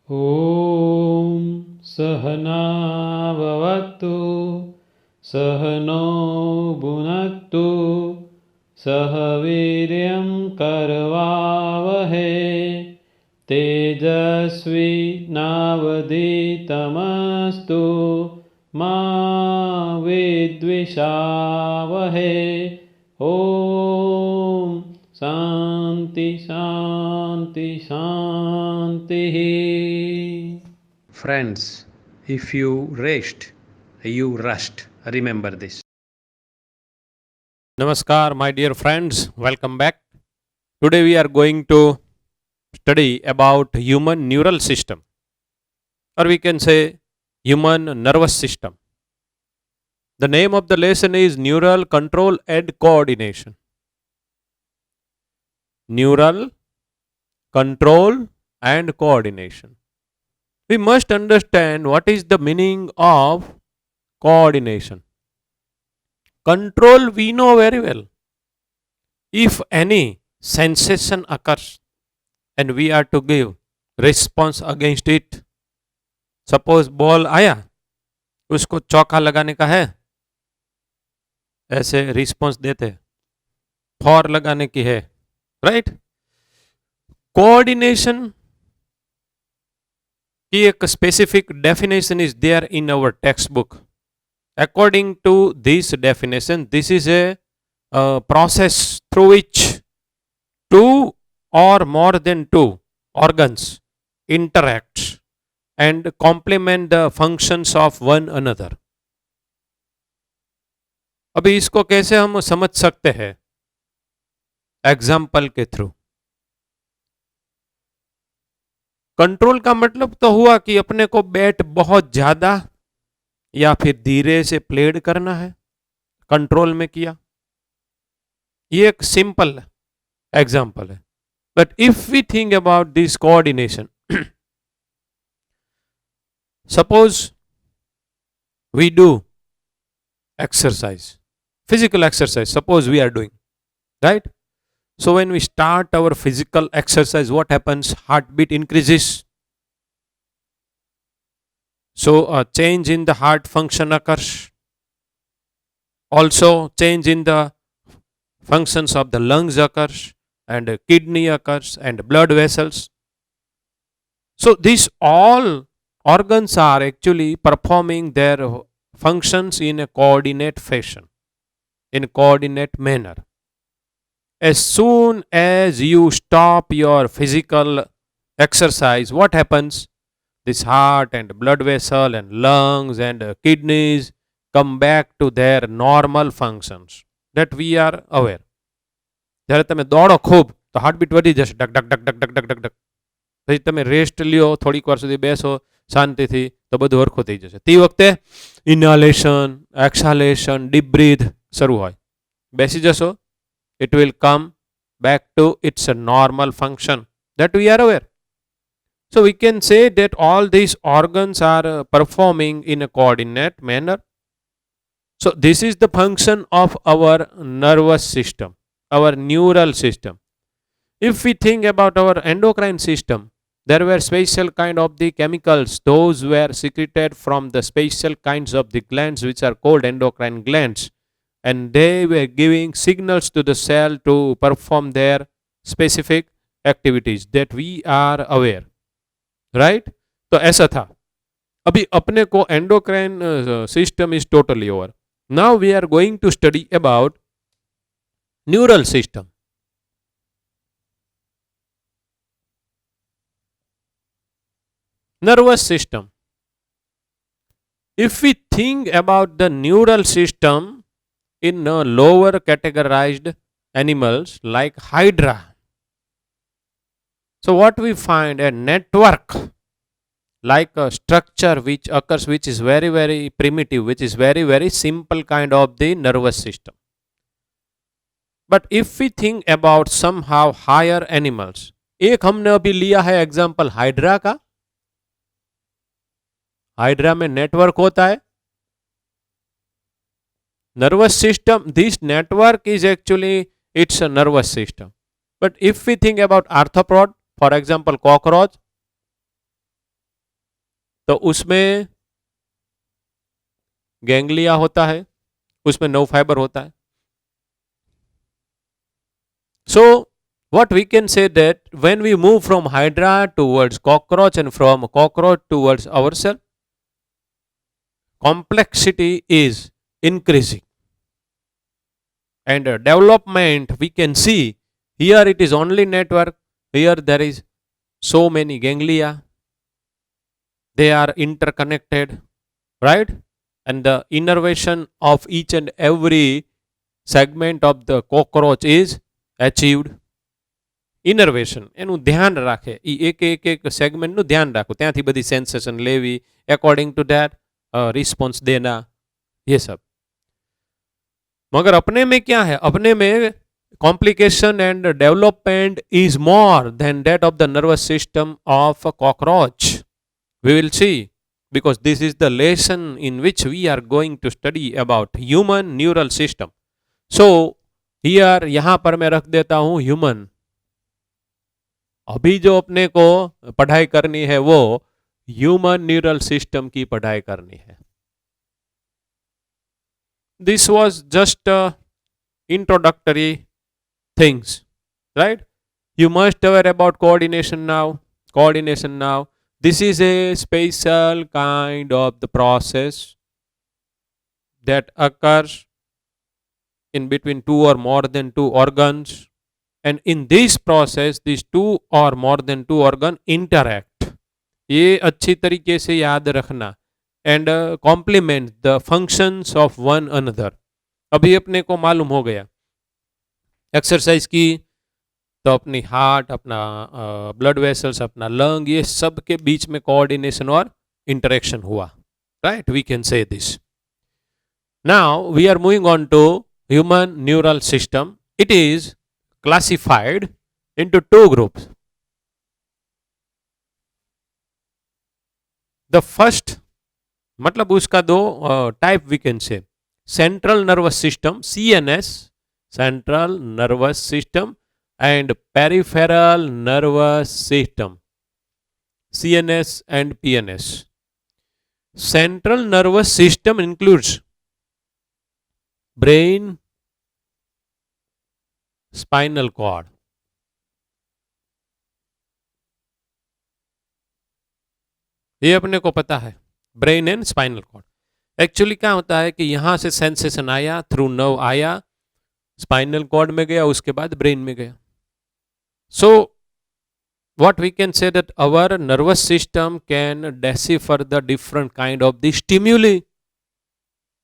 ॐ सहनाववतु सहनो भुनक्तु सह वीर्यं करवावहै तेजस्विनावधीतमस्तु मा विद्विषावहै। ॐ शांति शांति शांति। Friends, if you rest, you rust. Remember this. Namaskar, my dear friends. Welcome back. Today we are going to study about human neural system, or we can say human nervous system. The name of the lesson is Neural Control and Coordination. Neural control and coordination. We must understand what is the meaning of coordination. Control we know very well. If any sensation occurs and we are to give response against it, suppose ball आया, उसको चौका लगाने का है, ऐसे response देते, for लगाने की है, राइट। कोऑर्डिनेशन की एक specific definition is there in our text book. According to this definition, this is a process through which two or more than two organs interact and complement the functions of one another. अभी इसको कैसे हम समझ सकते हैं? Example के through. Control का मतलब तो हुआ कि अपने को बैट बहुत ज्यादा या फिर धीरे से प्लेड करना है, कंट्रोल में किया. ये एक सिंपल एग्जाम्पल है. But if we think about this coordination, suppose we do exercise, physical exercise, suppose we are doing, right. So when we start our physical exercise, what happens? Heartbeat increases. So a change in the heart function occurs. Also change in the functions of the lungs occurs, and kidney occurs, and blood vessels. So these all organs are actually performing their functions in a coordinate fashion, in a coordinate manner. As soon as you stop your physical exercise, what happens? This heart and blood vessel and lungs and kidneys come back to their normal functions that we are aware. જ્યારે તમે દોડો ખૂબ તો heartbeat વધી જશે, duck duck duck duck duck duck duck duck. પછી તમે rest લ્યો, થોડીક વાર સુધી બેસો શાંતિથી, તો બધું હરખું થઈ જશે. તે વખતે ઇન્હાલેશન, એક્સહાલેશન, ડીપ બ્રીથ શરૂ હોય. બેસી જશો, it will come back to its normal function that we are aware. So we can say that all these organs are performing in a coordinate manner. So this is the function of our nervous system, our neural system. If we think about our endocrine system, there were special kind of the chemicals, those were secreted from the special kinds of the glands which are called endocrine glands, and they were giving signals to the cell to perform their specific activities that we are aware, right. तो ऐसा था. अभी अपने को endocrine system is totally over. Now we are going to study about neural system. nervous system. If we think about the neural system in lower categorized animals like hydra, so what we find? A network, like a structure which occurs, which is very very primitive, which is very very simple kind of the nervous system. But if we think about somehow higher animals, एक हमने अभी लिया है example hydra का. Hydra में network होता है, nervous system. This network is actually, it's a nervous system. But if we think about arthropod, for example cockroach, तो उसमें गैंग्लिया होता है, उसमें नर्व फाइबर होता है. So what we can say that when we move from hydra towards cockroach and from cockroach towards ourselves, complexity is increasing, and development we can see here it is only network, here there is so many ganglia, they are interconnected, right? And the innervation of each and every segment of the cockroach is achieved. ઇનર્વેશન એનું ધ્યાન રાખે, એ એક સેગમેન્ટનું ધ્યાન રાખો, ત્યાંથી બધી sensation લેવી, according to that response देना, ये सब. मगर अपने में क्या है, अपने में complication and development is more than that of the nervous system of a cockroach. We will see because this is the lesson in which we are going to study about human neural system. So here यहाँ पर मैं रख देता हूँ human. अभी जो अपने को पढ़ाई करनी है वो ह्यूमन न्यूरल सिस्टम की पढ़ाई करनी है. This was just introductory things, right? You must aware about coordination now. Coordination now. This is a special kind of the process that occurs in between two or more than two organs. And in this process, these two or more than two organ interact. ये अच्छी तरीके से याद रखना. And complement the functions of one another. अभी अपने को मालूम हो गया एक्सरसाइज की तो अपनी हार्ट, अपना ब्लड वेसल्स, अपना लंग, ये सब के बीच में कोऑर्डिनेशन और इंटरेक्शन हुआ, right? We can say this. Now we are moving on to human neural system. It is classified into two groups. The first, मतलब उसका दो type we can say. Central nervous system, CNS, central nervous system, and peripheral nervous system, CNS and PNS. Central nervous system includes brain, spinal cord. ये अपने को पता है, brain and spinal cord. Actually क्या होता है कि यहां से सेंसेशन आया, थ्रू नर्व आया, स्पाइनल कॉर्ड में गया, उसके बाद ब्रेन में गया. सो what we can say that our nervous system can decipher the different kind of the stimuli.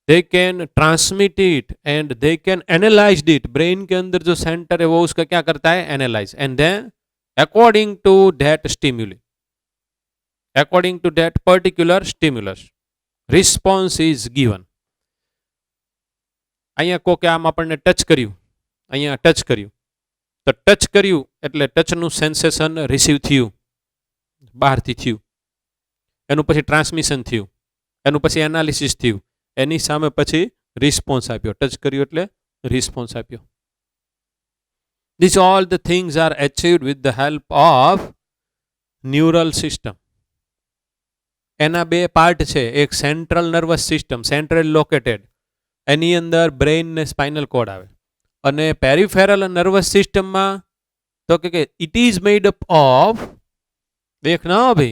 They can transmit it and they can analyze it. Brain के अंदर जो सेंटर है वो उसका क्या करता है, analyse. And then according to that stimuli, according to that particular stimulus, response is given. અહીંયા કોકે આમ આપણને ટચ કર્યું, અહીંયા ટચ કર્યું, તો ટચ કર્યું એટલે ટચનું સેન્સેશન રિસીવ થયું, બહારથી થયું, એનું પછી ટ્રાન્સમિશન થયું, એનું પછી એનાલિસિસ થયું, એની સામે પછી રિસ્પોન્સ આપ્યો. ટચ કર્યું એટલે રિસ્પોન્સ આપ્યો. These all the things are achieved with the help of neural system. એના બે પાર્ટ છે, એક central nervous system, central located, એની અંદર બ્રેઇન ને સ્પાઇનલ કોર્ડ આવે. અને પેરિફેરલ નર્વસ સિસ્ટમમાં તો કે it is made up of, देखना अभी,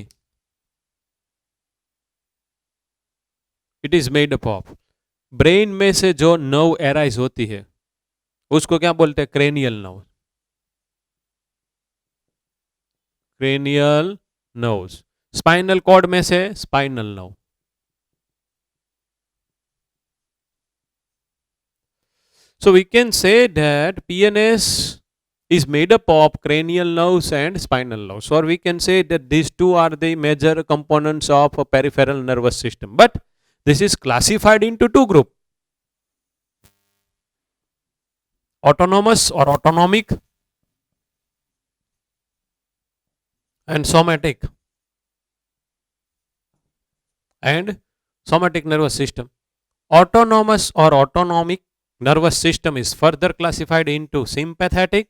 it is made up of, brain में से जो नर्व एराइज होती है उसको क्या बोलते हैं, cranial nerve, cranial nerves. Spinal cord में से spinal nerve. So we can say that PNS is made up of cranial nerves and spinal nerves. Or we can say that these two are the major components of a peripheral nervous system. But this is classified into two groups. Autonomous or autonomic and somatic. And somatic nervous system. Autonomous or autonomic nervous system is further classified into sympathetic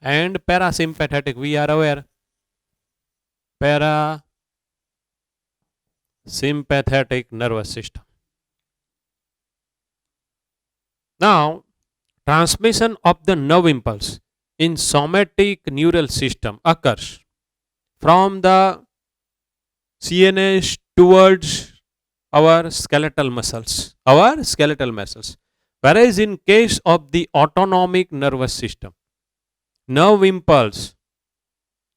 and parasympathetic. We are aware parasympathetic nervous system. Now, transmission of the nerve impulse in somatic neural system occurs from the CNS towards our skeletal muscles. Whereas in case of the autonomic nervous system, nerve impulse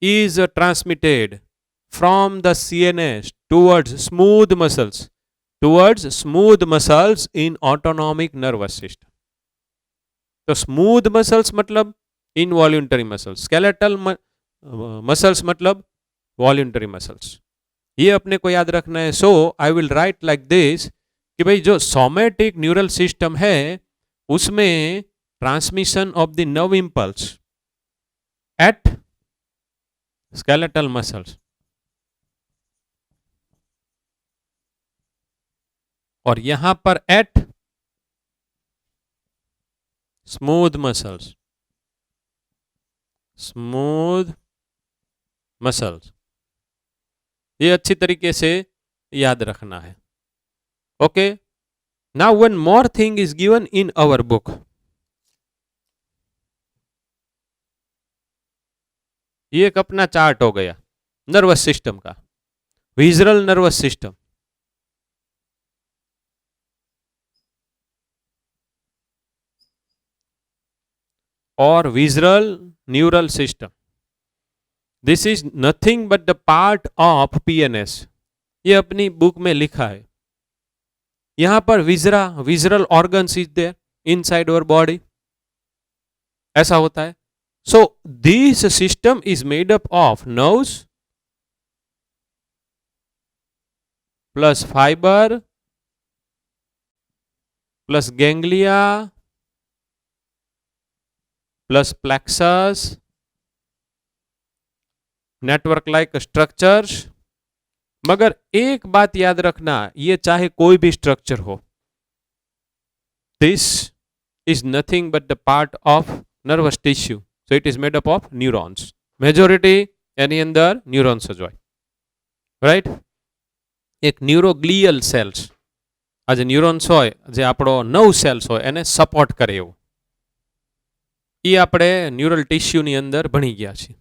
is transmitted from the CNS towards smooth muscles in autonomic nervous system. तो smooth muscles मतलब involuntary muscles, skeletal muscles मतलब voluntary muscles, ये अपने को याद रखना है. So I will write like this कि भाई जो सोमेटिक न्यूरल सिस्टम है उसमें transmission of the nerve impulse at skeletal muscles और यहां पर एट स्मूथ मसल्स, ये अच्छी तरीके से याद रखना है. Okay, now one more thing is given in our book. ये एक अपना चार्ट हो गया नर्वस सिस्टम का, विजरल नर्वस सिस्टम. और visceral neural system. This is nothing but the part of PNS. ये अपनी बुक में लिखा है. यहां पर visceral organs is there inside our body, ऐसा होता है. So this system is made up of nerves plus fibre plus ganglia plus plexus, network like structures. मगर एक बात याद रखना, ये चाहे कोई भी स्ट्रक्चर हो, this is nothing but the part of nervous tissue. So it is made up of neurons. Majority એની અંદર ન્યુરોન્સ જ હોય, રાઈટ. એક ન્યુરોગ્લિયલ સેલ્સ, આ જે ન્યુરોન્સ હોય, જે આપણો 9 સેલ્સ હોય એને સપોર્ટ કરે એવું, ये આપણે न्यूरल टिश्यू ની અંદર ભણી ગયા છીએ.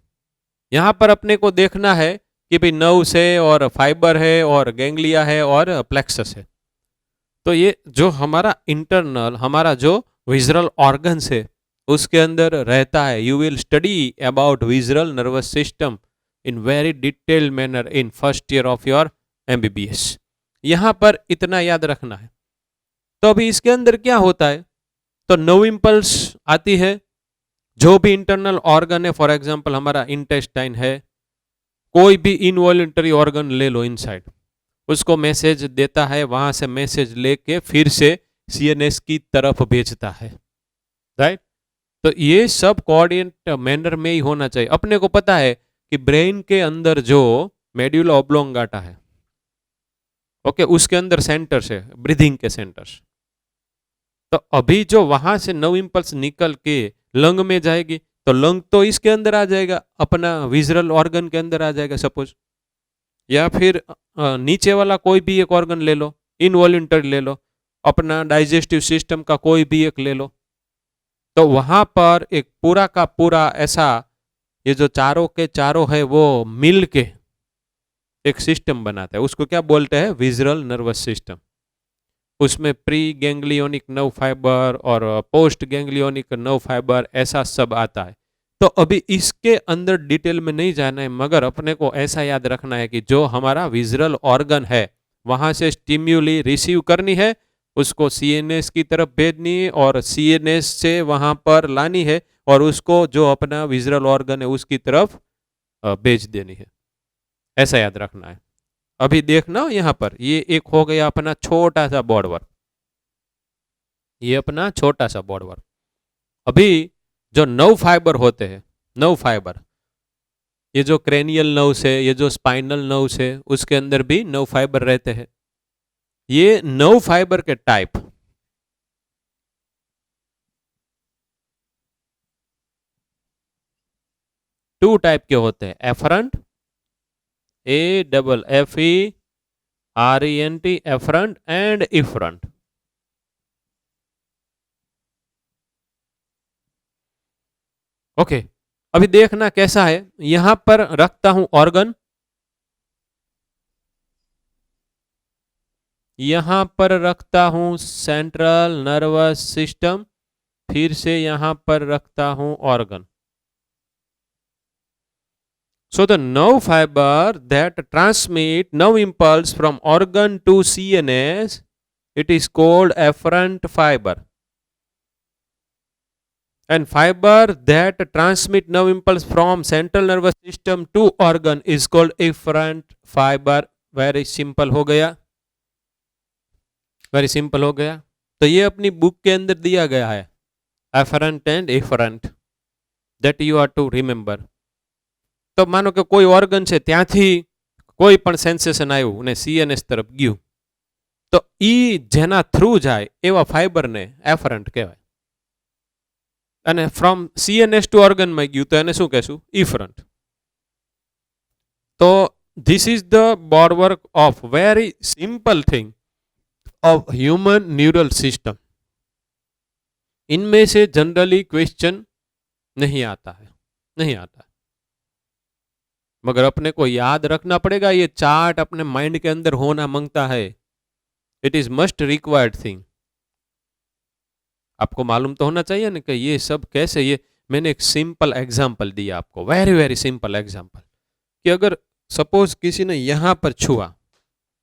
यहाँ पर अपने को देखना है कि भाई नर्व्स है और फाइबर है और गैंग्लिया है और प्लेक्सस है. तो ये जो हमारा इंटरनल, हमारा जो विजरल ऑर्गन्स है उसके अंदर रहता है. You will study about visceral nervous system in very detailed manner in first year of your MBBS. यहाँ पर इतना याद रखना है. तो अभी इसके अंदर क्या होता है, तो नर्व इंपल्स आती है. जो भी इंटरनल ऑर्गन है, फॉर एग्जांपल हमारा इंटेस्टाइन है, कोई भी इनवॉल्यूंटरी ऑर्गन ले लो इनसाइड, उसको मैसेज देता है, वहां से मैसेज लेके फिर से CNS की तरफ भेजता है, राइट. तो ये सब कोऑर्डिनेट मैनर में ही होना चाहिए. अपने को पता है कि ब्रेन के अंदर जो मेड्यूला ऑब्लोंगाटा है, ओके, उसके अंदर सेंटर्स है, ब्रीदिंग के सेंटर्स. तो अभी जो वहां से नर्व इंपल्स निकल के लंग में जाएगी, तो लंग तो इसके अंदर आ जाएगा, अपना विजरल ऑर्गन के अंदर आ जाएगा सपोज. या फिर नीचे वाला कोई भी एक ऑर्गन ले लो, इनवॉल्यूंटरी ले लो, अपना डाइजेस्टिव सिस्टम का कोई भी एक ले लो. तो वहां पर एक पूरा का पूरा ऐसा, ये जो चारों के चारों है वो मिल के एक सिस्टम बनाता है. उसको क्या बोलते हैं, विजरल नर्वस सिस्टम. उसमें प्री गैंग्लियोनिक नर्व फाइबर और पोस्ट गैंग्लियोनिक नर्व फाइबर ऐसा सब आता है. तो अभी इसके अंदर डिटेल में नहीं जाना है, मगर अपने को ऐसा याद रखना है कि जो हमारा विजरल ऑर्गन है वहां से स्टिम्युली रिसीव करनी है, उसको CNS की तरफ भेजनी है और CNS से वहां पर लानी है और उसको जो अपना विजरल ऑर्गन है उसकी तरफ भेज देनी है. ऐसा याद रखना है. अभी देखना यहाँ पर, ये एक हो गया अपना छोटा सा बॉर्ड वर्क, ये अपना छोटा सा बॉर्ड वर्क. अभी जो नर्व फाइबर होते हैं, नर्व फाइबर, ये जो क्रेनियल नर्व्स है, ये जो स्पाइनल नर्व्स है, उसके अंदर भी नर्व फाइबर रहते हैं. ये नर्व फाइबर के टाइप, टू टाइप के होते हैं, afferent AFFERENT, afferent and efferent. Okay, अभी देखना कैसा है। यहां पर रखता हूं ऑर्गन, यहां पर रखता हूं सेंट्रल नर्वस सिस्टम, फिर से यहां पर रखता हूं organ. So the nerve fiber that transmit nerve impulse from organ to CNS, it is called afferent fiber. And fiber that transmit nerve impulse from central nervous system to organ is called efferent fiber. Very simple हो गया, very simple हो गया। तो ये अपनी book के अंदर दिया गया है, afferent and efferent, that you are to remember. तो मानो કે કોઈ ઓર્ગન છે ત્યાંથી કોઈ પણ સેન્સેશન આવ્યું અને સીએનએસ તરફ ગયું, તો ઈ જેના થ્રુ જાય એવા ફાઈબરને એફરન્ટ કહેવાય, અને ફ્રોમ સીએનએસ ટુ ઓર્ગનમાં ગયું તો એને શું કહેશું? ઇફરન્ટ. તો this is the boardwork of very simple thing of human neural system. इनमें से जनरली क्वेश्चन नहीं आता है, नहीं आता, मगर अपने को याद रखना पड़ेगा। ये चार्ट अपने माइंड के अंदर होना मांगता है, it is must required thing. आपको मालूम तो होना चाहिए ना कि ये सब कैसे। ये मैंने एक सिंपल एग्जांपल दिया आपको, वेरी वेरी सिंपल एग्जांपल, कि अगर सपोज किसी ने यहां पर छुआ,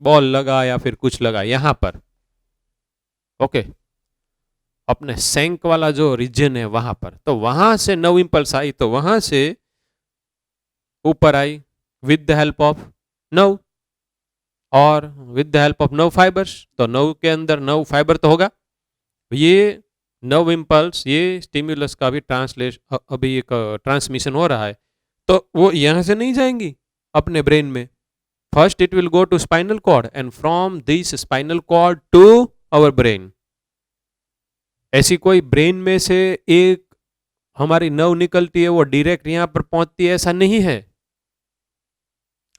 बॉल लगा या फिर कुछ लगा यहां पर, ओके, अपने सैंक वाला जो रीजन है वहां पर, तो वहां से नर्व इंपल्स आई, तो वहां से ऊपर आई with the help of nerve और with the help of nerve fibres. तो नर्व के अंदर नर्व फाइबर तो होगा, ये नर्व इंपल्स, ये स्टिम्युलस का भी अभी एक ट्रांसमिशन हो रहा है, तो वो यहां से नहीं जाएंगी अपने ब्रेन में। First it will go to spinal cord and from this spinal cord to our brain. ऐसी कोई ब्रेन में से एक हमारी नर्व निकलती है वो डायरेक्ट यहां पर पहुंचती है, ऐसा नहीं है।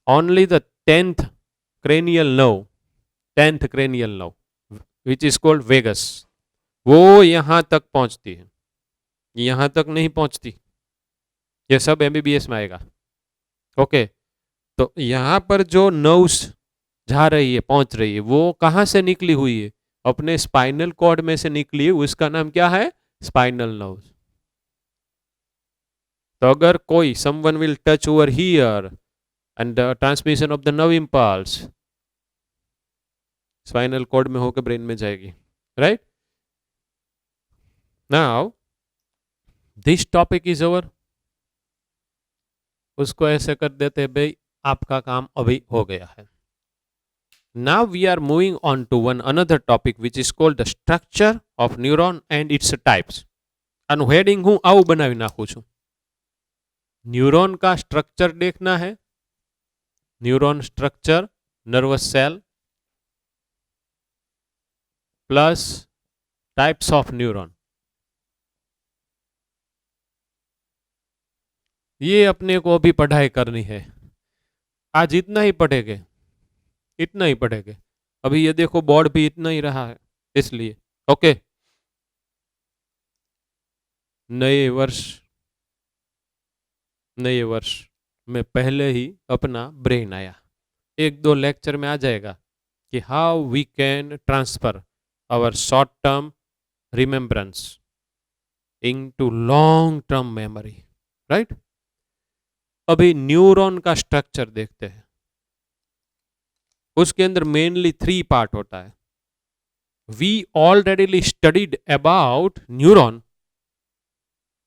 Only the 10th cranial nerve, 10th cranial nerve which is called vagus, वो यहां तक पहुंचती है, यहां तक नहीं पहुंचती। ये सब एमबीबीएस में आएगा, ओके। तो यहां पर जो नर्व्स जा रही है, पहुंच रही है, वो कहां से निकली हुई है? अपने स्पाइनल कॉर्ड में से निकली है, उसका नाम क्या है? Spinal nerve. तो अगर कोई someone will touch over here and the transmission of the nerve impulse spinal cord में होकर ब्रेन में जाएगी, right. Now this topic is over, उसको ऐसे कर देते हैं भाई, आपका काम अभी हो गया है। Now we are moving on to one another topic which is called the structure of neuron and its types. આનું હેડિંગ હું આવું બનાવી નાખું છું, ન્યુરોન का स्ट्रक्चर देखना है, neuron structure, nervous cell plus types of neuron. ये अपने को अभी पढ़ाई करनी है, आज इतना ही पढ़ेंगे, इतना ही पढ़ेंगे। अभी ये देखो बोर्ड भी इतना ही रहा है, इसलिए ओके। नए वर्ष में पहले ही अपना ब्रेन आया, एक दो लेक्चर में आ जाएगा कि how we can transfer our short term remembrance into long term memory, right. अभी न्यूरॉन का स्ट्रक्चर देखते हैं, उसके अंदर मेनली 3 पार्ट होता है। We already studied about neuron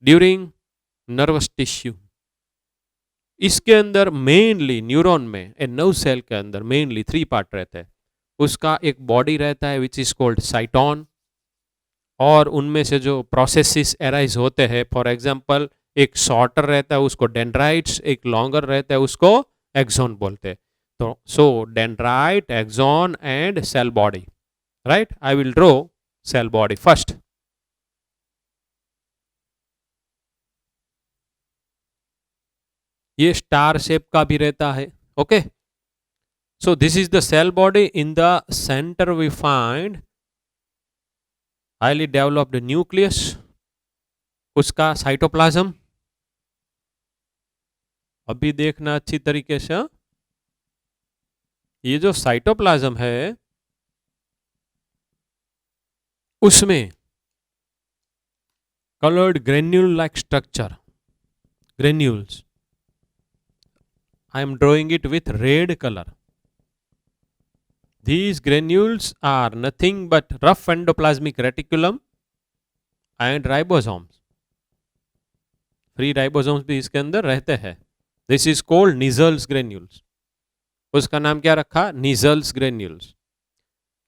during nervous tissue. इसके अंदर मेनली न्यूरॉन में, ए नर्व सेल के अंदर मेनली 3 पार्ट रहते हैं। उसका एक बॉडी रहता है विच इज कॉल्ड साइटोन, और उनमें से जो प्रोसेसेस एराइज होते हैं, फॉर एग्जांपल एक शॉर्टर रहता है उसको डेंड्राइट्स, एक लॉन्गर रहता है उसको एक्सॉन बोलते हैं। तो so dendrite, axon and cell body, right. I will draw cell body first. ये स्टार शेप का भी रहता है, okay. So this is the cell body. In the center we find highly developed nucleus, उसका cytoplasm. अभी देखना अच्छी तरीके से, ये जो साइटोप्लाज्म है उसमें colored granule like structure, granules. I am drawing it with red color. These granules are nothing but rough endoplasmic reticulum and ribosomes. Free ribosomes भी इसके अंदर रहते हैं। This is called Nissl's granules. उसका नाम क्या रखा? Nissl's granules.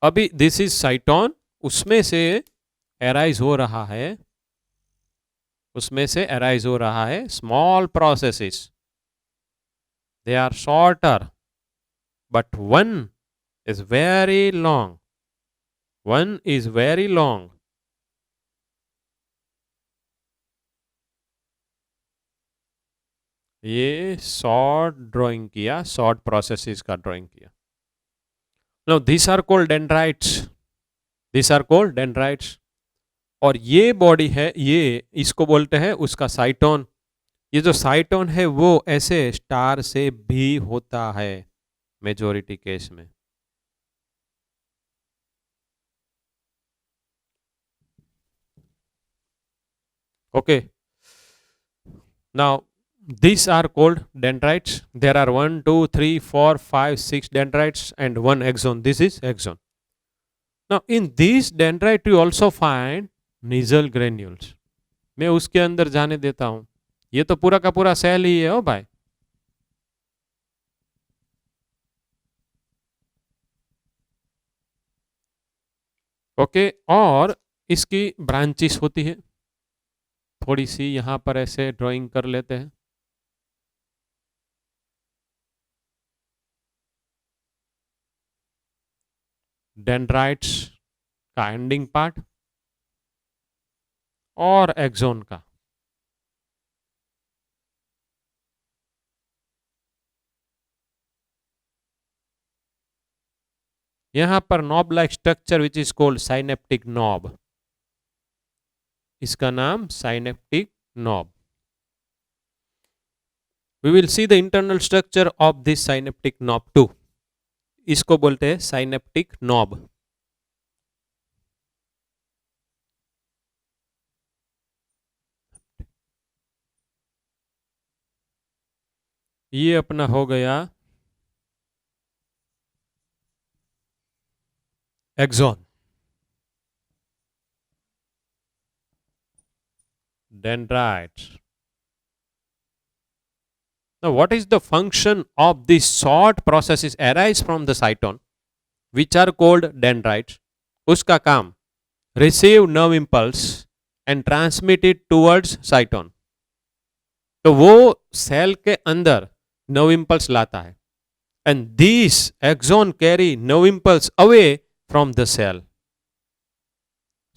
अभी दिस इज साइटोन, उसमें से एराइज हो रहा है, उसमें से एराइज हो रहा है small processes. They are shorter but one is very long. One is very long. ये शॉर्ट ड्राइंग किया, शॉर्ट प्रोसेसेस का ड्राइंग किया। Now these are called dendrites. These are called dendrites. और ये बॉडी है, ये इसको बोलते हैं उसका साइटोन। ये जो साइटोन है वो ऐसे स्टार से भी होता है मेजोरिटी केस में। Okay. Now these are called dendrites. There are 1, 2, 3, 4, 5, 6 dendrites and 1 axon. This is axon. Now in these dendrites you also find nasal granules. मैं उसके अंदर जाने देता हूं। ये तो पूरा का पूरा सेल ही है ओ भाई। ओके, और इसकी ब्रांचेस होती है, थोड़ी सी यहां पर ऐसे ड्राइंग कर लेते हैं। डेंड्राइट्स का एंडिंग पार्ट और एक्सोन का। यहां पर knob like structure which is called synaptic knob, इसका नाम synaptic knob. We will see the internal structure of this synaptic knob too. इसको बोलते हैं साइनेप्टिक नॉब। ये अपना हो गया axon, dendrites. Now what is the function of these short processes arise from the cytone which are called dendrites? उसका काम receive nerve impulse and transmit it towards cytone. तो वो सेल के अंदर nerve impulse लाता है and these axon carry nerve impulse away from the cell.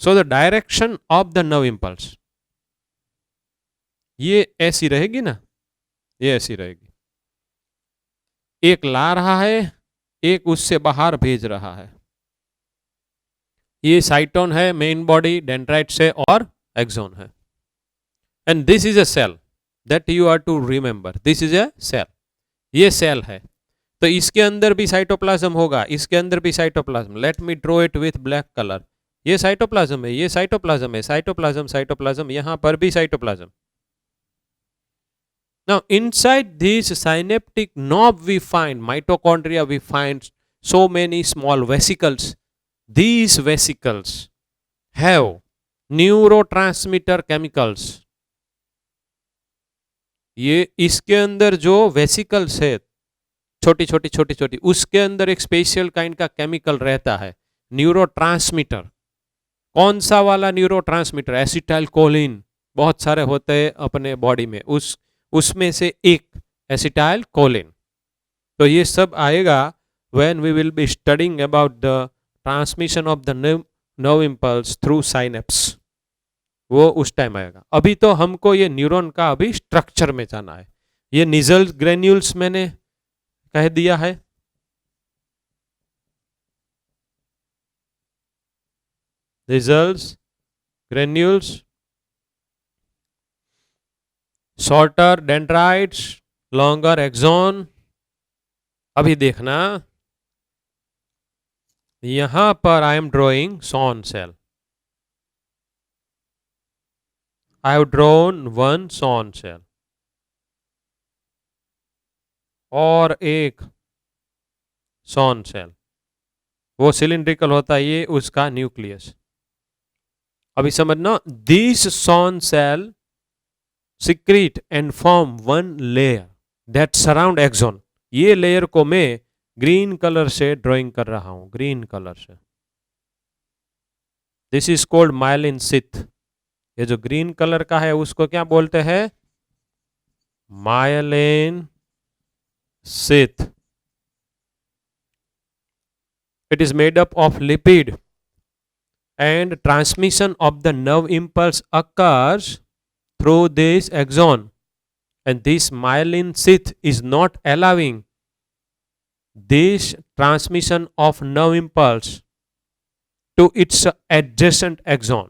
So the direction of the nerve impulse, ये ऐसी रहेगी ना, ये ऐसी रहेगी, एक ला रहा है, एक उससे बाहर भेज रहा है। ये साइटोन है, मेन बॉडी डेंड्राइट्स है और एक्सोन है। And this is a cell that you are to remember, this is a cell. ये सेल है, तो इसके अंदर भी साइटोप्लाज्म होगा, इसके अंदर भी cytoplasm. Let me draw it with black colour. ये साइटोप्लाज्म है, ये साइटोप्लाज्म है, साइटोप्लाज्म साइटोप्लाज्म, यहां पर भी cytoplasm. Now inside this synaptic knob we find mitochondria, we find so many small vesicles. These vesicles have neurotransmitter chemicals. ये इसके अंदर जो वेसिकल्स है छोटी छोटी छोटी छोटी, उसके अंदर एक स्पेशल काइंड का केमिकल रहता है, न्यूरोट्रांसमीटर। कौन सा वाला न्यूरोट्रांसमीटर? एसिटाइल कोलिन, बहुत सारे होते हैं अपने बॉडी में, उसमें से एक एसिटाइल कोलिन। तो ये सब आएगा when we will be studying about the transmission of the nerve impulse through synapse, वो उस टाइम आएगा। अभी तो हमको ये न्यूरॉन का अभी स्ट्रक्चर में जाना है। ये निजल ग्रेन्यूल्स मैंने कह दिया है, results, granules, shorter dendrites, longer axon. अभी देखना, यहां पर I am drawing Schwann cell. I have drawn one swan cell और एक सॉन सेल. वो सिलिंड्रिकल होता है, ये उसका न्यूक्लियस. अभी समझना, this Schwann cell secrete and form one layer that surround axon. ये लेयर को मैं ग्रीन कलर से ड्राइंग कर रहा हूं, ग्रीन कलर से. This is called myelin sheath. ये जो ग्रीन कलर का है उसको क्या बोलते हैं? Myelin Sith. It is made up of lipid and transmission of the nerve impulse occurs through this axon, and this myelin sheath is not allowing this transmission of nerve impulse to its adjacent axon.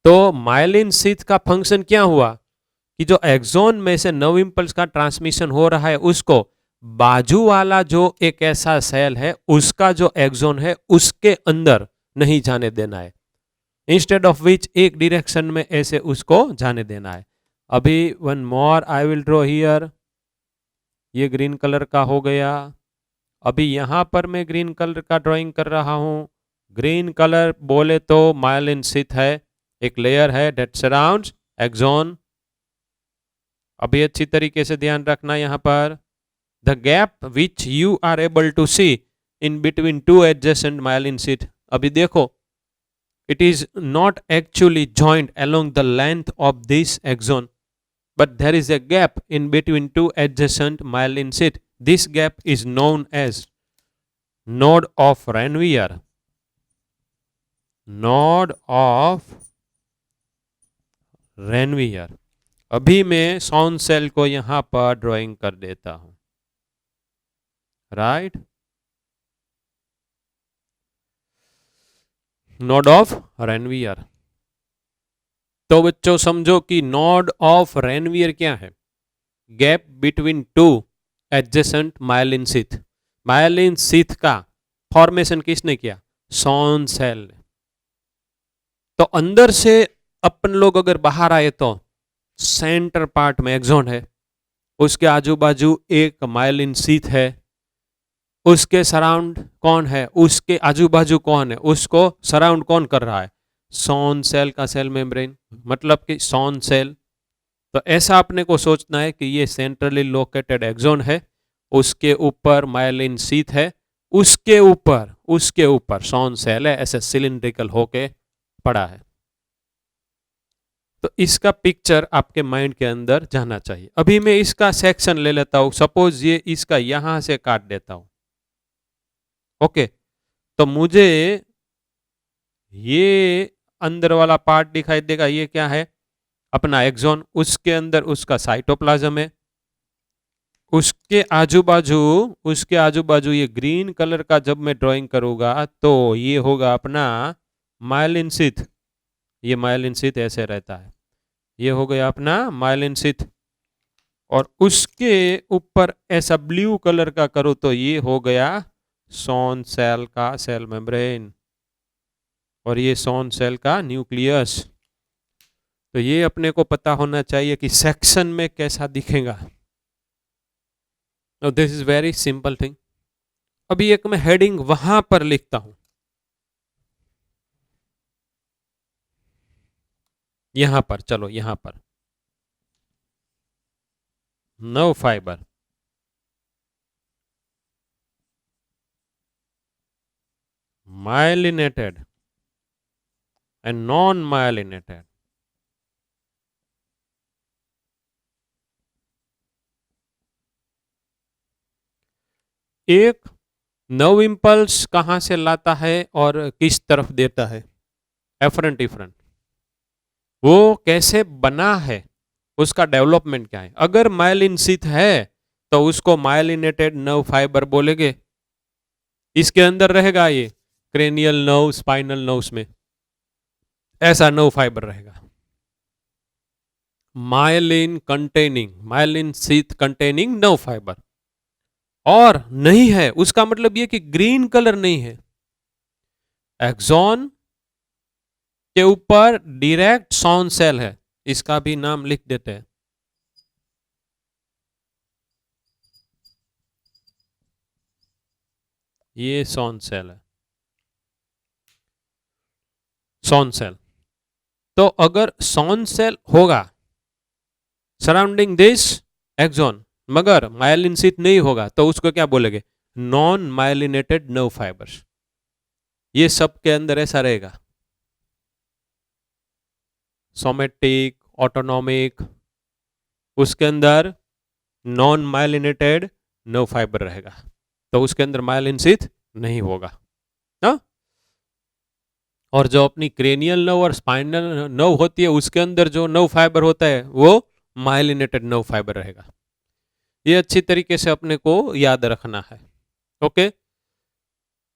तो myelin sheath का function क्या हुआ कि जो axon में से nerve impulse का transmission हो रहा है उसको बाजू वाला जो एक ऐसा सेल है उसका जो एक्सॉन है उसके अंदर नहीं जाने देना है. इंस्टेड ऑफ विच एक डायरेक्शन में ऐसे उसको जाने देना है. अभी one more I will draw here. ये ग्रीन कलर का हो गया. अभी यहां पर मैं ग्रीन कलर का ड्राइंग कर रहा हूं. ग्रीन कलर बोले तो माइलिन शीथ है, एक लेयर है डेट सराउंड्स एक्सॉन. अभी अच्छी तरीके से ध्यान रखना यहां पर. The gap which you are able to see in between two adjacent myelin sheath. अभी देखो, it is not actually joint along the length of this axon, but there is a gap in between two adjacent myelin sheath. This gap is known as node of Ranvier. Node of Ranvier. अभी मैं sworn cell को यहां पर drawing कर देता हूं. Right, node of Ranvier. तो बच्चों समझो कि नोड ऑफ रेनवियर क्या है? Gap between two adjacent myelin sheath. Myelin sheath का फॉर्मेशन किसने किया? सॉन सेल ने. तो अंदर से अपन लोग अगर बाहर आए तो सेंटर पार्ट में एक्सॉन है, उसके आजू बाजू एक माइलिन शीथ है, उसके सराउंड कौन है? उसके आजू बाजू कौन है? उसको सराउंड कौन कर रहा है? सॉन सेल का सेल मेम्ब्रेन, मतलब कि सॉन सेल. तो ऐसा अपने को सोचना है कि ये सेंट्रली लोकेटेड एक्सॉन है, उसके ऊपर माइलिन शीथ है, उसके ऊपर सॉन सेल है, ऐसे सिलिंड्रिकल होके पड़ा है. तो इसका पिक्चर आपके माइंड के अंदर जाना चाहिए. अभी मैं इसका सेक्शन ले लेता हूं. सपोज ये इसका यहां से काट देता हूं. ओके, तो मुझे ये अंदर वाला पार्ट दिखाई देगा. ये क्या है? अपना एक्सॉन. उसके अंदर उसका साइटोप्लाज्म है. उसके आजू बाजू ये ग्रीन कलर का जब मैं ड्राइंग करूंगा तो ये होगा अपना माइलिन शीथ. ये माइलिन शीथ ऐसे रहता है. ये हो गया अपना माइलिन शीथ. और उसके ऊपर ऐसा ब्लू कलर का करो तो ये हो गया सॉन सेल का सेल मेम्ब्रेन, और ये सॉन सेल का न्यूक्लियस. तो ये अपने को पता होना चाहिए कि सेक्शन में कैसा दिखेगा. This is very simple thing. अभी एक मैं हेडिंग वहां पर लिखता हूं. यहां पर, चलो यहां पर nerve fibre, myelinated and non-myelinated. एक नर्व इंपल्स कहां से लाता है और किस तरफ देता है, एफरेंट डिफरेंट. वो कैसे बना है, उसका डेवलपमेंट क्या है. अगर माइलिन शीथ है तो उसको माइलिनेटेड नर्व फाइबर बोलेंगे. इसके अंदर रहेगा ये क्रेनियल नर्व, स्पाइनल नर्व्स में ऐसा नर्व फाइबर रहेगा। Myelin sheath containing nerve fibre, और नहीं है उसका मतलब ये कि ग्रीन कलर नहीं है। एक्सॉन के ऊपर डायरेक्ट सॉन सेल है, इसका भी नाम लिख देते हैं। ये सॉन सेल है, सॉन सेल। तो अगर सॉन सेल होगा सराउंडिंग दिस एक्सॉन, मगर मायलिन शीथ नहीं होगा, तो उसको क्या बोलेंगे? Non myelinated nerve fibres. ये सब के अंदर ऐसा रहेगा, सोमेटिक, ऑटोनॉमिक, उसके अंदर नॉन मायलिनेटेड नर्व फाइबर रहेगा, तो उसके अंदर मायलिन शीथ नहीं होगा। हा? और जो अपनी क्रेनियल नर्व और स्पाइनल नर्व होती है, उसके अंदर जो नर्व फाइबर होता है वो मायलिनेटेड नर्व फाइबर रहेगा। ये अच्छी तरीके से अपने को याद रखना है। ओके,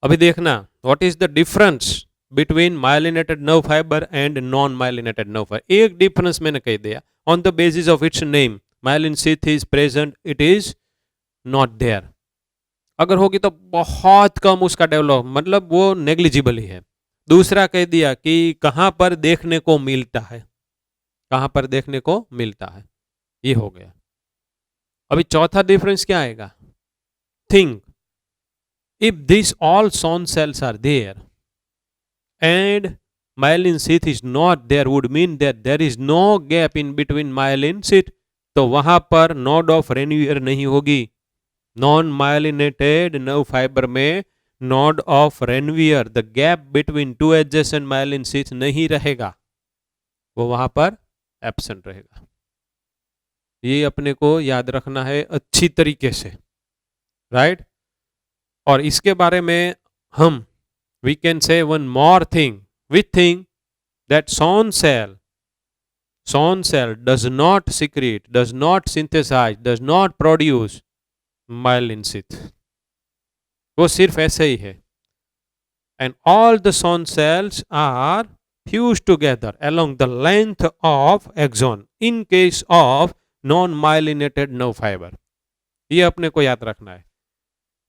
अभी देखना what is the difference between myelinated nerve fibre and non myelinated nerve fibre. एक डिफरेंस मैंने कह दिया, on the basis of its name myelin sheath is present, it is not there. अगर होगी तो बहुत कम उसका डेवलप, मतलब वो नेग्लिजिबल ही है। दूसरा कह दिया कि कहां पर देखने को मिलता है, कहां पर देखने को मिलता है, ये हो गया। अभी चौथा डिफरेंस क्या आएगा? Think if this all Schwann cells are there and myelin sheath is not there, would mean that there is no gap in between myelin sheath, तो वहां पर नोड ऑफ रेन्यूअर नहीं होगी। नॉन मायलिनेटेड नर्व फाइबर में node of Ranvier, the gap between two adjacent myelin sheath नहीं रहेगा, वो वहां पर एब्सेंट रहेगा। ये अपने को याद रखना है अच्छी तरीके से, राइट? और इसके बारे में हम we can say one more thing. We think that Schwann cell does not secrete, does not synthesize, does not produce myelin sheath. वो सिर्फ ऐसे ही है। And all the Schwann cells are fused together along the length of axon in case of non-myelinated nerve fiber. ये अपने को याद रखना है।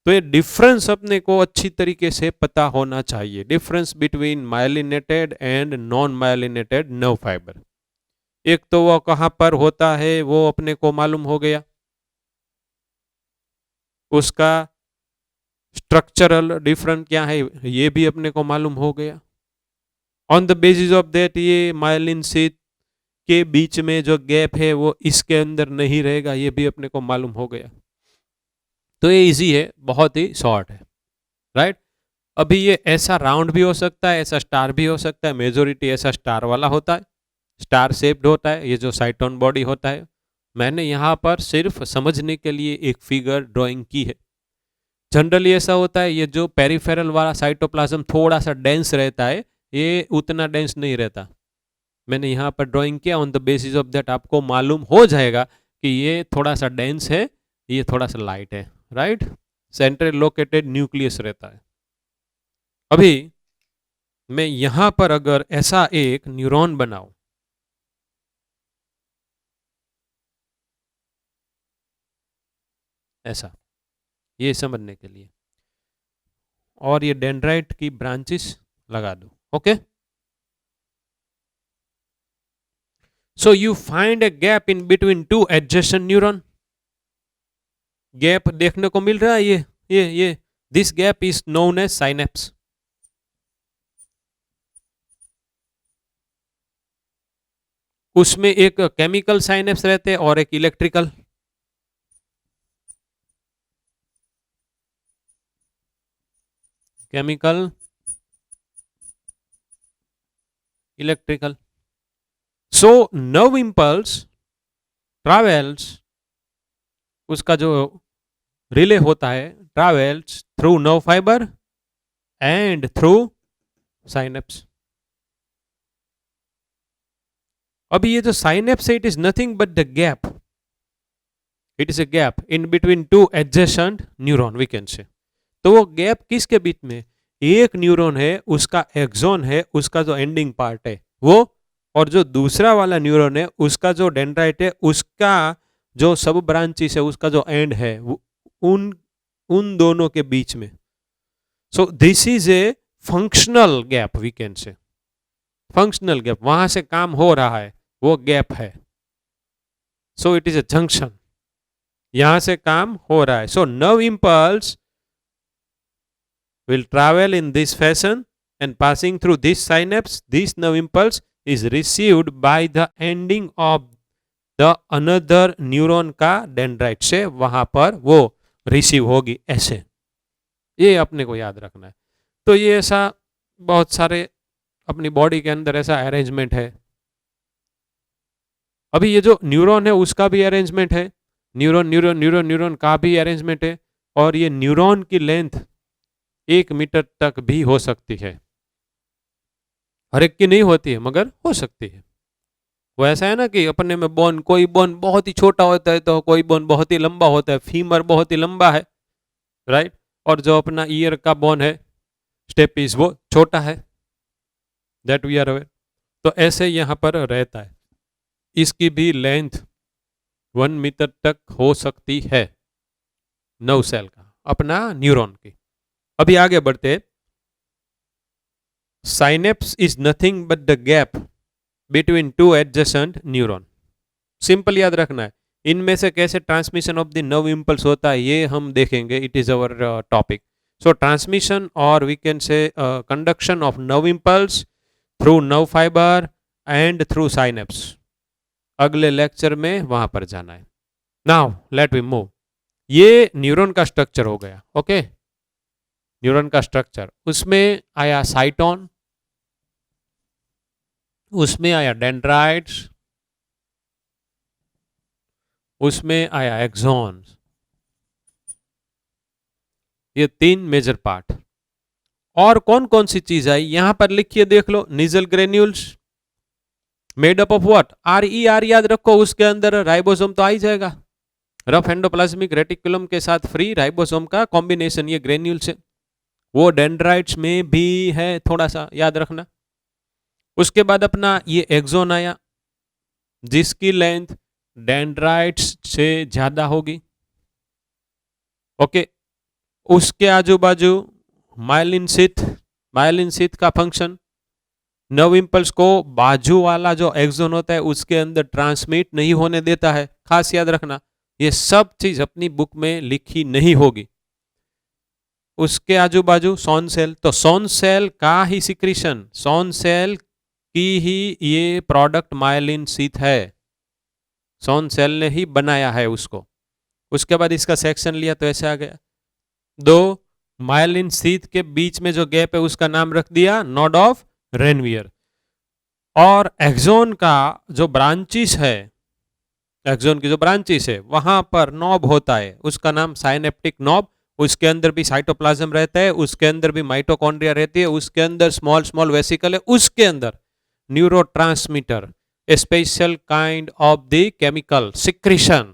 तो ये डिफरेंस अपने को अच्छी तरीके से पता होना चाहिए, difference between myelinated and non myelinated nerve fibre. एक तो वो कहां पर होता है वो अपने को मालूम हो गया, उसका स्ट्रक्चरल डिफरेंस क्या है ये भी अपने को मालूम हो गया। On the basis of that ये मायलिन शीथ के बीच में जो गैप है वो इसके अंदर नहीं रहेगा, ये भी अपने को मालूम हो गया। तो ये इजी है, बहुत ही शॉर्ट है, राइट? अभी ये ऐसा राउंड भी हो सकता है, ऐसा स्टार भी हो सकता है। मेजोरिटी ऐसा स्टार वाला होता है, स्टार शेप्ड होता है ये जो साइटोन बॉडी होता है। मैंने यहाँ पर सिर्फ समझने के लिए एक फिगर ड्राइंग की है। जनरली ऐसा होता है, ये जो पेरिफेरल वाला साइटोप्लाज्म थोड़ा सा डेंस रहता है, ये उतना डेंस नहीं रहता। मैंने यहाँ पर ड्राइंग किया, on the basis of that आपको मालूम हो जाएगा कि ये थोड़ा सा डेंस है, ये थोड़ा सा लाइट है, राइट? सेंट्रल लोकेटेड न्यूक्लियस रहता है। अभी मैं यहां पर अगर ऐसा एक न्यूरॉन बनाऊं, ऐसा, ये समझने के लिए, और ये डेंड्राइट की ब्रांचेस लगा दूं, okay? So you find a gap in between two adjacent neuron. Gap देखने को मिल रहा है, ये this gap is known as synapse. उसमें एक केमिकल साइनेप्स रहते हैं और एक electrical. Chemical, electrical. So nerve impulse travels, उसका जो रिले होता है, travels through nerve fibre and through synapse. अभी ये जो साइनेप्स है, it is nothing but the gap, it is a gap in between two adjacent neuron, we can say. तो वो गैप किसके बीच में? एक न्यूरॉन है उसका एक्सॉन है, उसका जो एंडिंग पार्ट है वो, और जो दूसरा वाला न्यूरॉन है उसका जो डेंड्राइट है उसका जो सब ब्रांचेस है उसका जो एंड है उन उन दोनों के बीच में। So this is a functional gap, we can say functional gap, वहां से काम हो रहा है, वो गैप है। So it is a junction, यहां से काम हो रहा है। So nerve impulse will travel in this fashion and passing through this synapse, this nerve impulse is received by the ending of the another neuron का dendrite से वहां पर वो रिसीव होगी, ऐसे ये अपने को याद रखना है। तो ये ऐसा बहुत सारे अपनी बॉडी के अंदर ऐसा अरेंजमेंट है। अभी ये जो न्यूरॉन है उसका भी अरेंजमेंट है, न्यूरॉन न्यूरॉन न्यूरॉन न्यूरॉन का भी अरेंजमेंट है, और ये न्यूरॉन की लेंथ 1 मीटर तक भी हो सकती है। हर एक की नहीं होती है मगर हो सकती है। वो ऐसा है ना कि अपने में बोन, कोई बोन बहुत ही छोटा होता है तो कोई बोन बहुत ही लंबा होता है, फीमर बहुत ही लंबा है, राइट, और जो अपना ईयर का बोन है स्टेपिस वो छोटा है, दैट वी आर अवेयर। तो ऐसे यहाँ पर रहता है, इसकी भी लेंथ 1 मीटर तक हो सकती है, नर्व सेल का, अपना न्यूरॉन की। अभी आगे बढ़ते। Synapse is nothing but the gap between two adjacent neuron. Simple याद रखना है, इनमें से कैसे transmission of the nerve impulse होता है ये हम देखेंगे, it is our topic. So transmission और we can say conduction of nerve impulse through nerve fibre and through synapse, अगले लेक्चर में वहां पर जाना है। Now let we move. ये न्यूरॉन का स्ट्रक्चर हो गया, ओके न्यूरॉन का स्ट्रक्चर, उसमें आया साइटोन, उसमें आया डेंड्राइट्स, उसमें आया एक्सॉन, ये 3 मेजर पार्ट। और कौन कौन सी चीज आई यहां पर लिखिए, देख लो। Nissl granules made up of what, RER याद रखो, उसके अंदर राइबोसोम तो आ ही जाएगा, रफ एंडोप्लाज्मिक रेटिकुलम के साथ फ्री राइबोसोम का कॉम्बिनेशन ये ग्रेन्यूल्स है। वो डेंड्राइट्स में भी है, थोड़ा सा याद रखना। उसके बाद अपना ये एक्सोन आया जिसकी लेंथ डेंड्राइट्स से ज्यादा होगी, ओके। उसके आजू बाजू माइलिन शीथ, माइलिन शीथ का फंक्शन नर्व इंपल्स को बाजू वाला जो एक्सोन होता है उसके अंदर ट्रांसमिट नहीं होने देता है, खास याद रखना। ये सब चीज अपनी बुक में लिखी नहीं होगी। उसके आजू बाजू सॉन सेल, तो सॉन सेल का ही सिक्रीशन, सॉन सेल की ही ये प्रोडक्ट माइलिन शीथ है, सॉन सेल ने ही बनाया है उसको। उसके बाद इसका सेक्शन लिया तो ऐसे आ गया, 2 माइलिन शीथ के बीच में जो गैप है उसका नाम रख दिया नोड ऑफ रेनवियर। और एक्सोन का जो ब्रांचेस है, एक्सोन की जो ब्रांचेस है वहां पर नॉब होता है, उसका नाम साइनेप्टिक नॉब। उसके अंदर भी साइटोप्लाज्म रहता है, उसके अंदर भी माइटोकॉन्ड्रिया रहती है, उसके अंदर स्मॉल स्मॉल वेसिकल है, उसके अंदर neurotransmitter, A special kind of the chemical secretion.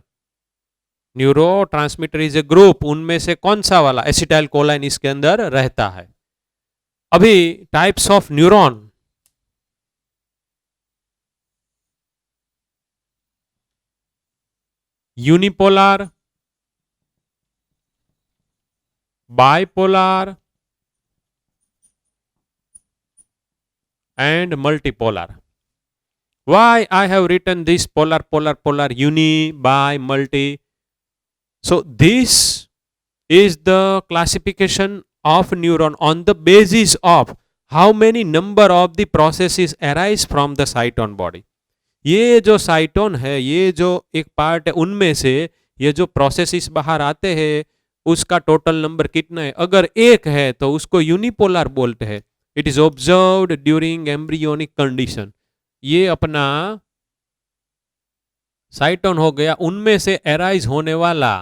Neurotransmitter is a group, उनमें से कौन सा वाला, एसिटाइल कोलाइन इसके अंदर रहता है। अभी types of neuron, unipolar, bipolar and multipolar. Why I have written this polar, polar, polar, uni, bi, multi? So this is the classification of neuron on the basis of how many number of the processes arise from the cyton body. ये जो साइटोन है, ये जो एक part है, उनमें से ये जो प्रोसेसेस बाहर आते हैं उसका टोटल नंबर कितना है। अगर एक है तो उसको यूनिपोलर बोलते हैं। It is observed during embryonic condition. ये अपना साइटोन हो गया, उनमें से एराइज होने वाला,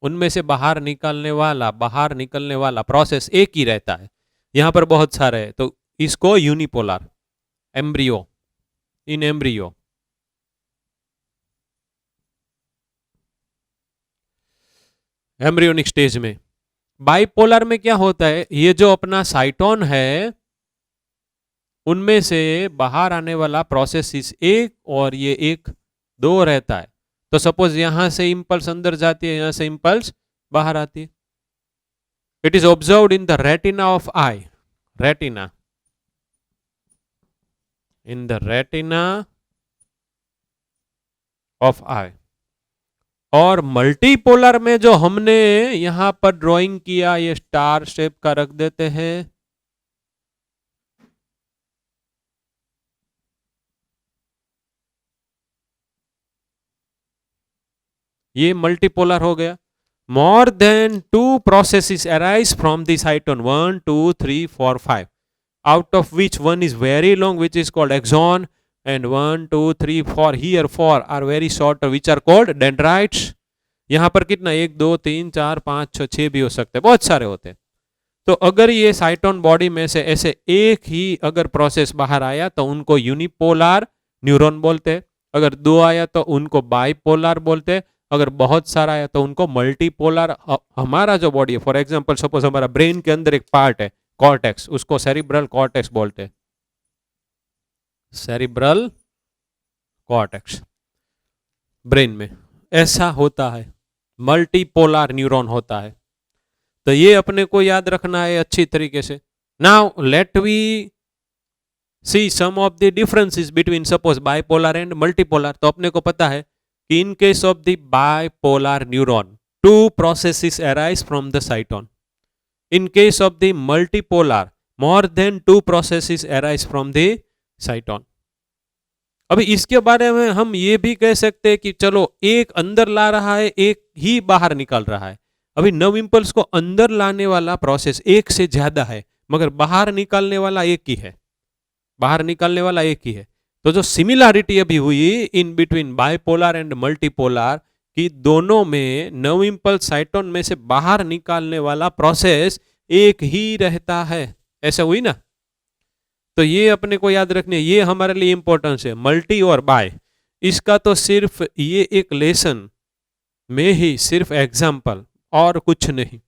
उनमें से बाहर निकलने वाला प्रोसेस एक ही रहता है। यहां पर बहुत सारे है तो इसको यूनिपोलर, एम्ब्रियो, इन एम्ब्रियो, एम्ब्रियोनिक स्टेज में। बाइपोलर में क्या होता है, ये जो अपना साइटोन है उनमें से बाहर आने वाला प्रोसेस एक और ये एक दो रहता है। तो सपोज यहां से इंपल्स अंदर जाती है, यहां से इंपल्स बाहर आती है। It is observed in the retina of eye, retina, in the retina of eye. और मल्टीपोलर में जो हमने यहां पर ड्राइंग किया, ये स्टार शेप का रख देते हैं, ये मल्टीपोलर हो गया। More than two processes arise from the cyton 1 2 3 4 5, out of which one is very long, which is called axon, and 1 2 3 4 here 4 are very short, which are called dendrites। यहां पर कितना, 1 2 3 4 5 6 6 भी हो सकते हैं, बहुत सारे होते हैं। तो अगर ये साइटोन बॉडी में से ऐसे एक ही अगर प्रोसेस बाहर आया तो उनको यूनिपोलर न्यूरॉन बोलते हैं, अगर दो आया तो उनको बाइपोलर बोलते हैं, अगर बहुत सारा आया तो उनको मल्टीपोलर। हमारा जो बॉडी है, फॉर एग्जांपल सपोज हमारा ब्रेन के अंदर एक पार्ट है कॉर्टेक्स, उसको सेरिब्रल कॉर्टेक्स बोलते हैं, सेरिब्रल कॉर्टेक्स ब्रेन में ऐसा होता है, मल्टीपोलर न्यूरॉन होता है। तो ये अपने को याद रखना है अच्छी तरीके से। Now let we see some of the differences between suppose bipolar and multipolar. तो अपने को पता है कि in case of the bipolar neuron two processes arise from the cyton. In case of the multipolar, more than two processes arise from the cyton। अभी इसके बारे में हम ये भी कह सकते हैं कि चलो एक अंदर ला रहा है, एक ही बाहर निकाल रहा है। अभी नव इंपल्स को अंदर लाने वाला प्रोसेस एक से ज्यादा है, मगर बाहर निकालने वाला एक ही है, बाहर निकालने वाला एक ही है। तो जो सिमिलैरिटी अभी हुई in between bipolar and multipolar, कि दोनों में नव इंपल्स साइटोन में से बाहर निकालने वाला प्रोसेस एक ही रहता है, ऐसा हुई ना। तो ये अपने को याद रखने, ये हमारे लिए इंपॉर्टेंस है। मल्टी और बाय, इसका तो सिर्फ ये एक लेसन में ही सिर्फ एग्जाम्पल और कुछ नहीं,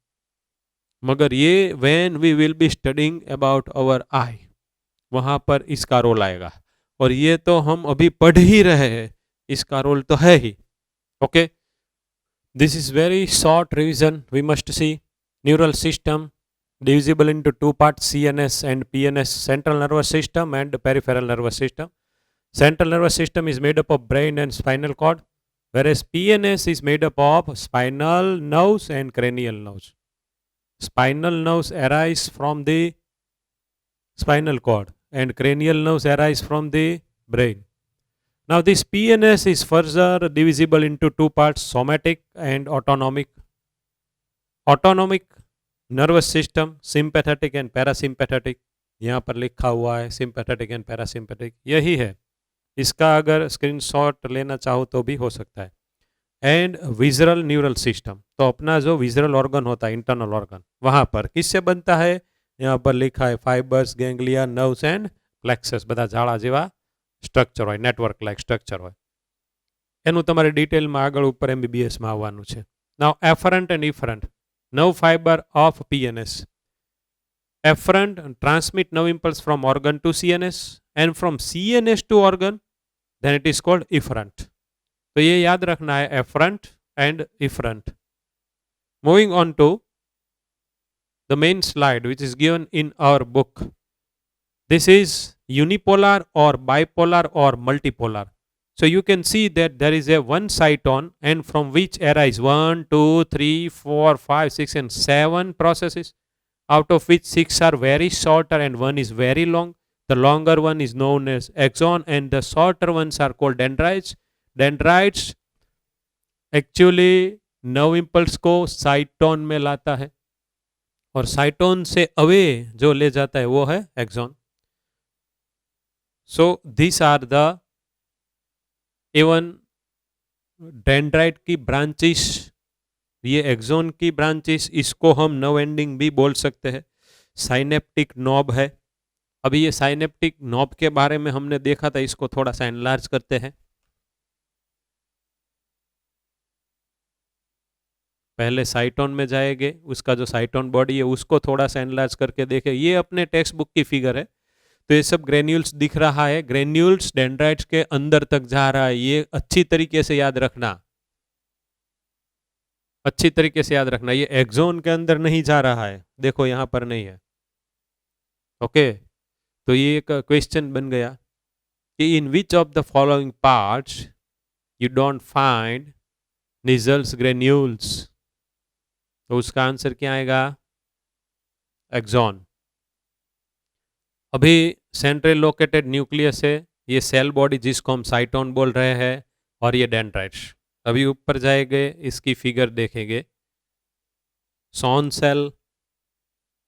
मगर ये when we will be studying about our eye, वहां पर इसका रोल आएगा। और ये तो हम अभी पढ़ ही रहे हैं, इसका रोल तो है ही। Okay, this is very short revision we must see। Neural system divisible into two parts, CNS and PNS, central nervous system and peripheral nervous system। Central nervous system is made up of brain and spinal cord, whereas PNS is made up of spinal nerves and cranial nerves। Spinal nerves arise from the spinal cord and cranial nerves arise from the brain। Now this PNS is further divisible into two parts, somatic and autonomic। Autonomic nervous system, sympathetic and parasympathetic, यहाँ पर लिखा हुआ है sympathetic and parasympathetic, यही है। इसका अगर screenshot लेना चाहो तो भी हो सकता है। एंड विजरल न्यूरल सिस्टम, तो अपना जो विजरल ऑर्गन होता है, इंटरनल ऑर्गन, वहाँ पर किससे बनता है, यहाँ पर लिखा है fibres, ganglia, nerves and plexus, બધા ઝાડા જેવા સ્ટ્રક્ચર હોય, નેટવર્ક લાઇક સ્ટ્રક્ચર હોય। એનું તમારે ડિટેલમાં આગળ ઉપર MBBSમાં આવવાનું છે। નાઉ એફરન્ટ and ઇફરન્ટ nerve fiber of PNS। Efferent transmit nerve impulse from organ to CNS and from CNS to organ, then it is called efferent। तो ये याद रखना है, efferent and efferent। Moving on to the main slide which is given in our book। This is unipolar or bipolar or multipolar। So you can see that there is a one cyton and from which arise 1 2 3 4 5 6 and 7 processes, out of which 6 are very shorter and one is very long। The longer one is known as axon and the shorter ones are called dendrites। Dendrites actually नव impulse को साइटोन में लाता है और साइटोन से away जो ले जाता है वो है axon. So this are the even dendrite की ब्रांचेस, ये एक्सॉन की ब्रांचेस, इसको हम नव एंडिंग भी बोल सकते हैं। साइनेप्टिक नॉब है। अभी ये साइनेप्टिक नॉब के बारे में हमने देखा था, इसको थोड़ा सा एनलार्ज करते हैं। पहले साइटोन में जाएंगे, उसका जो साइटोन बॉडी है उसको थोड़ा सा एनालाइज करके देखें। ये अपने टेक्स्ट बुक की फिगर है। तो ये सब ग्रेन्यूल्स दिख रहा है, ग्रेन्यूल्स डेंड्राइट्स के अंदर तक जा रहा है। ये अच्छी तरीके से याद रखना, अच्छी तरीके से याद रखना। ये एक्सोन के अंदर नहीं जा रहा है, देखो यहां पर नहीं है। ओके, तो ये एक क्वेश्चन बन गया कि in which of the following parts you don't find Nissl's granules. तो उसका आंसर क्या आएगा? एक्सॉन। अभी सेंट्रल लोकेटेड न्यूक्लियस है, ये सेल बॉडी जिसको हम साइटोन बोल रहे हैं, और ये डेंड्राइट्स। अभी ऊपर जाएंगे, इसकी फिगर देखेंगे। सॉन सेल,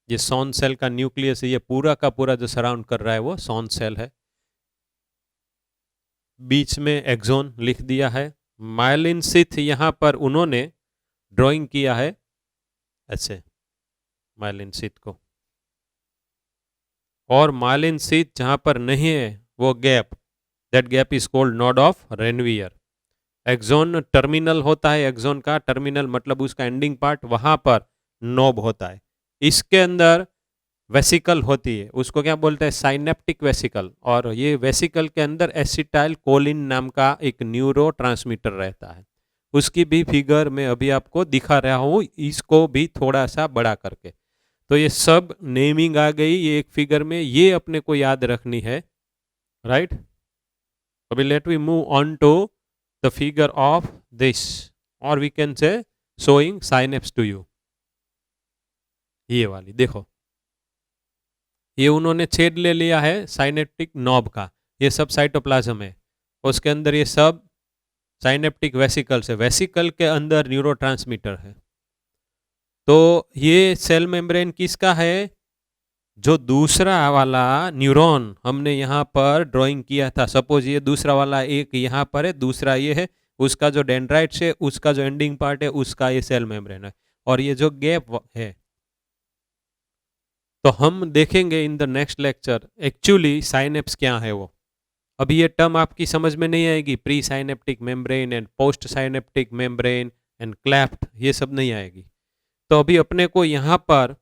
ये सॉन सेल का न्यूक्लियस है, ये पूरा का पूरा जो सराउंड कर रहा है वो सॉन सेल है। बीच में एक्सोन लिख दिया है। मायलिन शीथ यहाँ पर उन्होंने ड्राइंग किया है ऐसे, मायलिन शीथ को। और मायलिन शीथ जहां पर नहीं है वो गैप, that gap is called node of Ranvier. Axon terminal होता है, एक्सोन का टर्मिनल मतलब उसका एंडिंग पार्ट, वहां पर नोब होता है। इसके अंदर वेसिकल होती है, उसको क्या बोलते हैं? Synaptic vesicle. और ये वेसिकल के अंदर एसिटाइल कोलिन नाम का एक न्यूरो ट्रांसमीटर रहता है। उसकी भी फिगर मैं अभी आपको दिखा रहा हूँ, इसको भी थोड़ा सा बड़ा करके। तो ये सब नेमिंग आ गई ये एक फिगर में, ये अपने को याद रखनी है, राइट। अभी let we move on to the figure of this, और we can say showing synapse to you. ये वाली देखो, ये उन्होंने छेद ले लिया है साइनेप्टिक नॉब का, ये सब साइटोप्लाज्म है। उसके अंदर ये सब साइनेप्टिक वेसिकल है, वेसिकल के अंदर न्यूरोट्रांसमीटर है। तो ये सेल मेम्ब्रेन किसका है? जो दूसरा वाला न्यूरॉन हमने यहाँ पर ड्राइंग किया था, सपोज ये दूसरा वाला एक यहाँ पर है, दूसरा ये है, उसका जो डेंड्राइट्स है उसका जो एंडिंग पार्ट है उसका ये सेल मेम्ब्रेन है। और ये जो गैप है, तो हम देखेंगे in the next lecture actually synapse क्या है वो। अभी ये टर्म आपकी समझ में नहीं आएगी, pre synaptic membrane and post synaptic membrane and cleft, ये सब नहीं आएगी। तो अभी अपने को यहाँ पर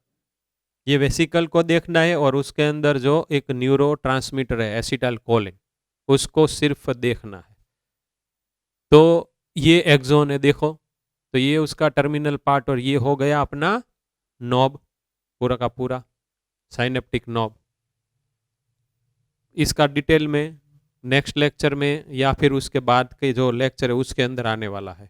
ये वेसिकल को देखना है, और उसके अंदर जो एक न्यूरो ट्रांसमीटर है एसिटाइल कोलिन, उसको सिर्फ देखना है। तो ये एक्सोन है देखो, तो ये उसका टर्मिनल पार्ट, और ये हो गया अपना नॉब, पूरा का पूरा साइनेप्टिक नॉब। इसका डिटेल में नेक्स्ट लेक्चर में या फिर उसके बाद के जो लेक्चर है उसके अंदर आने वाला है।